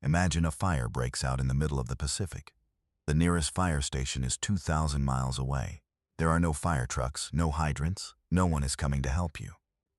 Imagine a fire breaks out in the middle of the Pacific. The nearest fire station is 2,000 miles away. There are no fire trucks, no hydrants, no one is coming to help you.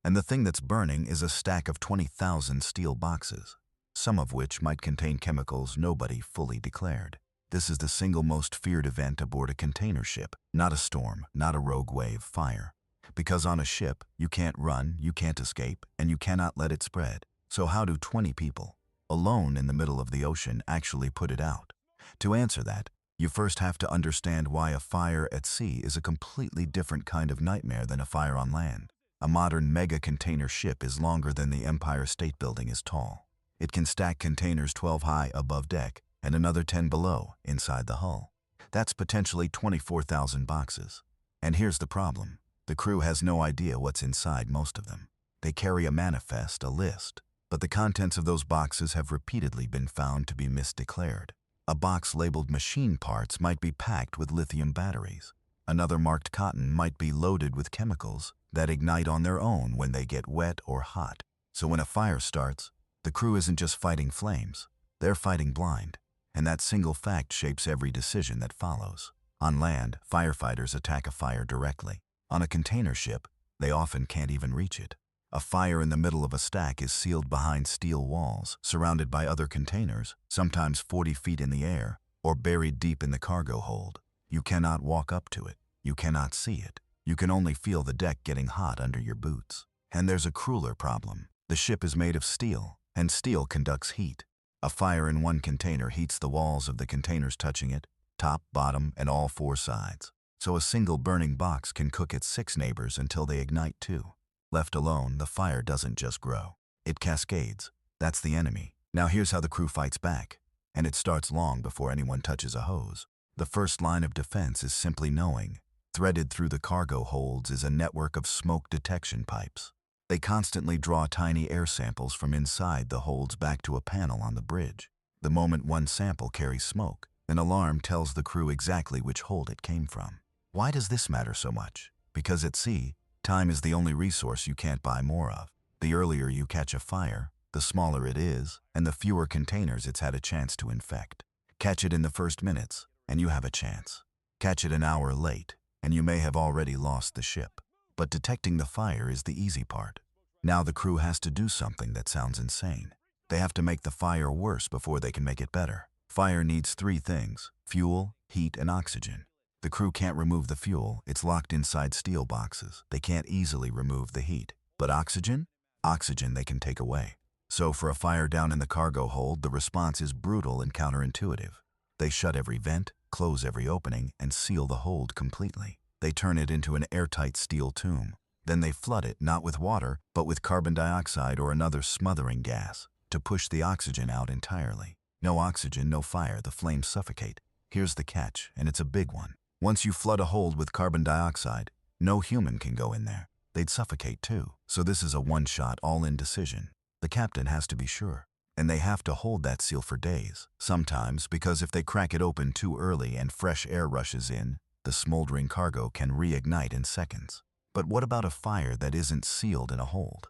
And the thing that's burning is a stack of 20,000 steel boxes, some of which might contain chemicals nobody fully declared. This is the single most feared event aboard a container ship, not a storm, not a rogue wave, fire. Because on a ship, you can't run, you can't escape, and you cannot let it spread. So how do 20 people, alone in the middle of the ocean, actually put it out? To answer that, you first have to understand why a fire at sea is a completely different kind of nightmare than a fire on land. A modern mega container ship is longer than the Empire State Building is tall. It can stack containers 12 high above deck and another 10 below inside the hull. That's potentially 24,000 boxes. And here's the problem. The crew has no idea what's inside most of them. They carry a manifest, a list, but the contents of those boxes have repeatedly been found to be misdeclared. A box labeled machine parts might be packed with lithium batteries. Another marked cotton might be loaded with chemicals that ignite on their own when they get wet or hot. So when a fire starts, the crew isn't just fighting flames, they're fighting blind. And that single fact shapes every decision that follows. On land, firefighters attack a fire directly. On a container ship, they often can't even reach it. A fire in the middle of a stack is sealed behind steel walls, surrounded by other containers, sometimes 40 feet in the air, or buried deep in the cargo hold. You cannot walk up to it. You cannot see it. You can only feel the deck getting hot under your boots. And there's a crueler problem. The ship is made of steel, and steel conducts heat. A fire in one container heats the walls of the containers touching it, top, bottom, and all four sides. So a single burning box can cook its 6 neighbors until they ignite too. Left alone, the fire doesn't just grow. It cascades. That's the enemy. Now here's how the crew fights back. And it starts long before anyone touches a hose. The first line of defense is simply knowing. Threaded through the cargo holds is a network of smoke detection pipes. They constantly draw tiny air samples from inside the holds back to a panel on the bridge. The moment one sample carries smoke, an alarm tells the crew exactly which hold it came from. Why does this matter so much? Because at sea, time is the only resource you can't buy more of. The earlier you catch a fire, the smaller it is, and the fewer containers it's had a chance to infect. Catch it in the first minutes, and you have a chance. Catch it an hour late, and you may have already lost the ship. But detecting the fire is the easy part. Now the crew has to do something that sounds insane. They have to make the fire worse before they can make it better. Fire needs 3 things: fuel, heat, and oxygen. The crew can't remove the fuel, it's locked inside steel boxes. They can't easily remove the heat. But oxygen? Oxygen they can take away. So for a fire down in the cargo hold, the response is brutal and counterintuitive. They shut every vent, close every opening, and seal the hold completely. They turn it into an airtight steel tomb. Then they flood it, not with water, but with carbon dioxide or another smothering gas, to push the oxygen out entirely. No oxygen, no fire, the flames suffocate. Here's the catch, and it's a big one. Once you flood a hold with carbon dioxide, no human can go in there. They'd suffocate too. So this is a one-shot, all-in decision. The captain has to be sure. And they have to hold that seal for days. Sometimes, because if they crack it open too early and fresh air rushes in, the smoldering cargo can reignite in seconds. But what about a fire that isn't sealed in a hold?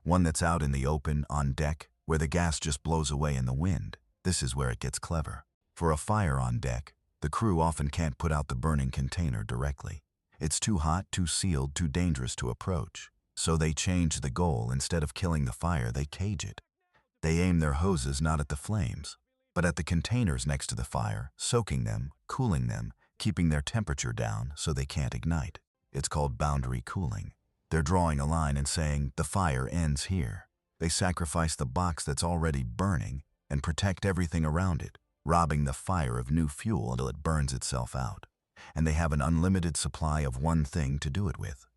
One that's out in the open, on deck, where the gas just blows away in the wind. This is where it gets clever. For a fire on deck, the crew often can't put out the burning container directly. It's too hot, too sealed, too dangerous to approach. So they change the goal. Instead of killing the fire, they cage it. They aim their hoses not at the flames, but at the containers next to the fire, soaking them, cooling them, keeping their temperature down so they can't ignite. It's called boundary cooling. They're drawing a line and saying, the fire ends here. They sacrifice the box that's already burning and protect everything around it, robbing the fire of new fuel until it burns itself out. And they have an unlimited supply of one thing to do it with.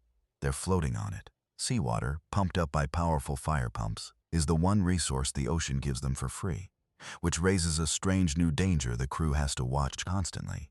They're floating on it. Seawater, pumped up by powerful fire pumps, is the one resource the ocean gives them for free, which raises a strange new danger the crew has to watch constantly.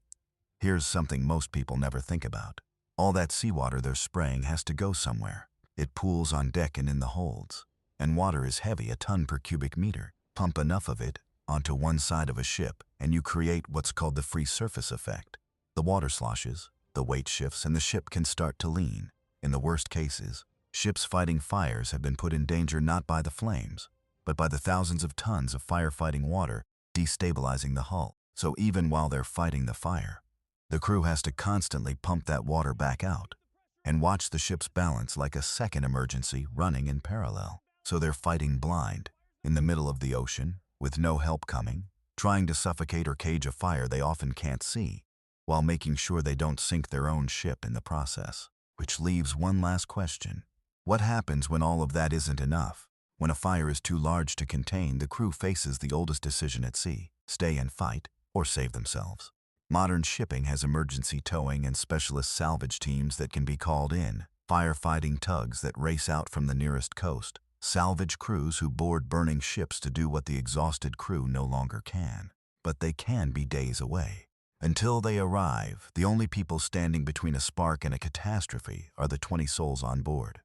Here's something most people never think about. All that seawater they're spraying has to go somewhere. It pools on deck and in the holds. And water is heavy, a ton per cubic meter. Pump enough of it onto one side of a ship, and you create what's called the free surface effect. The water sloshes, the weight shifts, and the ship can start to lean. In the worst cases, ships fighting fires have been put in danger not by the flames, but by the thousands of tons of firefighting water destabilizing the hull. So even while they're fighting the fire, the crew has to constantly pump that water back out and watch the ship's balance like a second emergency running in parallel. So they're fighting blind, in the middle of the ocean, with no help coming, trying to suffocate or cage a fire they often can't see, while making sure they don't sink their own ship in the process. Which leaves one last question. What happens when all of that isn't enough? When a fire is too large to contain, the crew faces the oldest decision at sea: stay and fight, or save themselves. Modern shipping has emergency towing and specialist salvage teams that can be called in, firefighting tugs that race out from the nearest coast, salvage crews who board burning ships to do what the exhausted crew no longer can. But they can be days away. Until they arrive, the only people standing between a spark and a catastrophe are the 20 souls on board.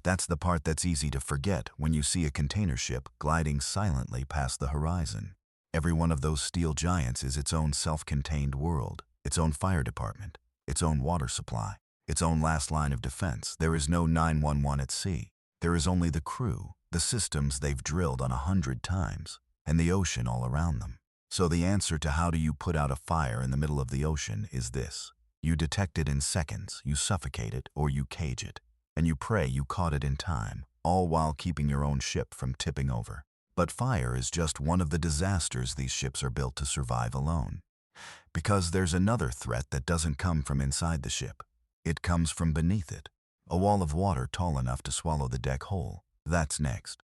That's the part that's easy to forget when you see a container ship gliding silently past the horizon. Every one of those steel giants is its own self-contained world, its own fire department, its own water supply, its own last line of defense. There is no 911 at sea. There is only the crew, the systems they've drilled on 100 times, and the ocean all around them. So the answer to how do you put out a fire in the middle of the ocean is this. You detect it in seconds, you suffocate it, or you cage it, and you pray you caught it in time, all while keeping your own ship from tipping over. But fire is just one of the disasters these ships are built to survive alone. Because there's another threat that doesn't come from inside the ship. It comes from beneath it. A wall of water tall enough to swallow the deck whole. That's next.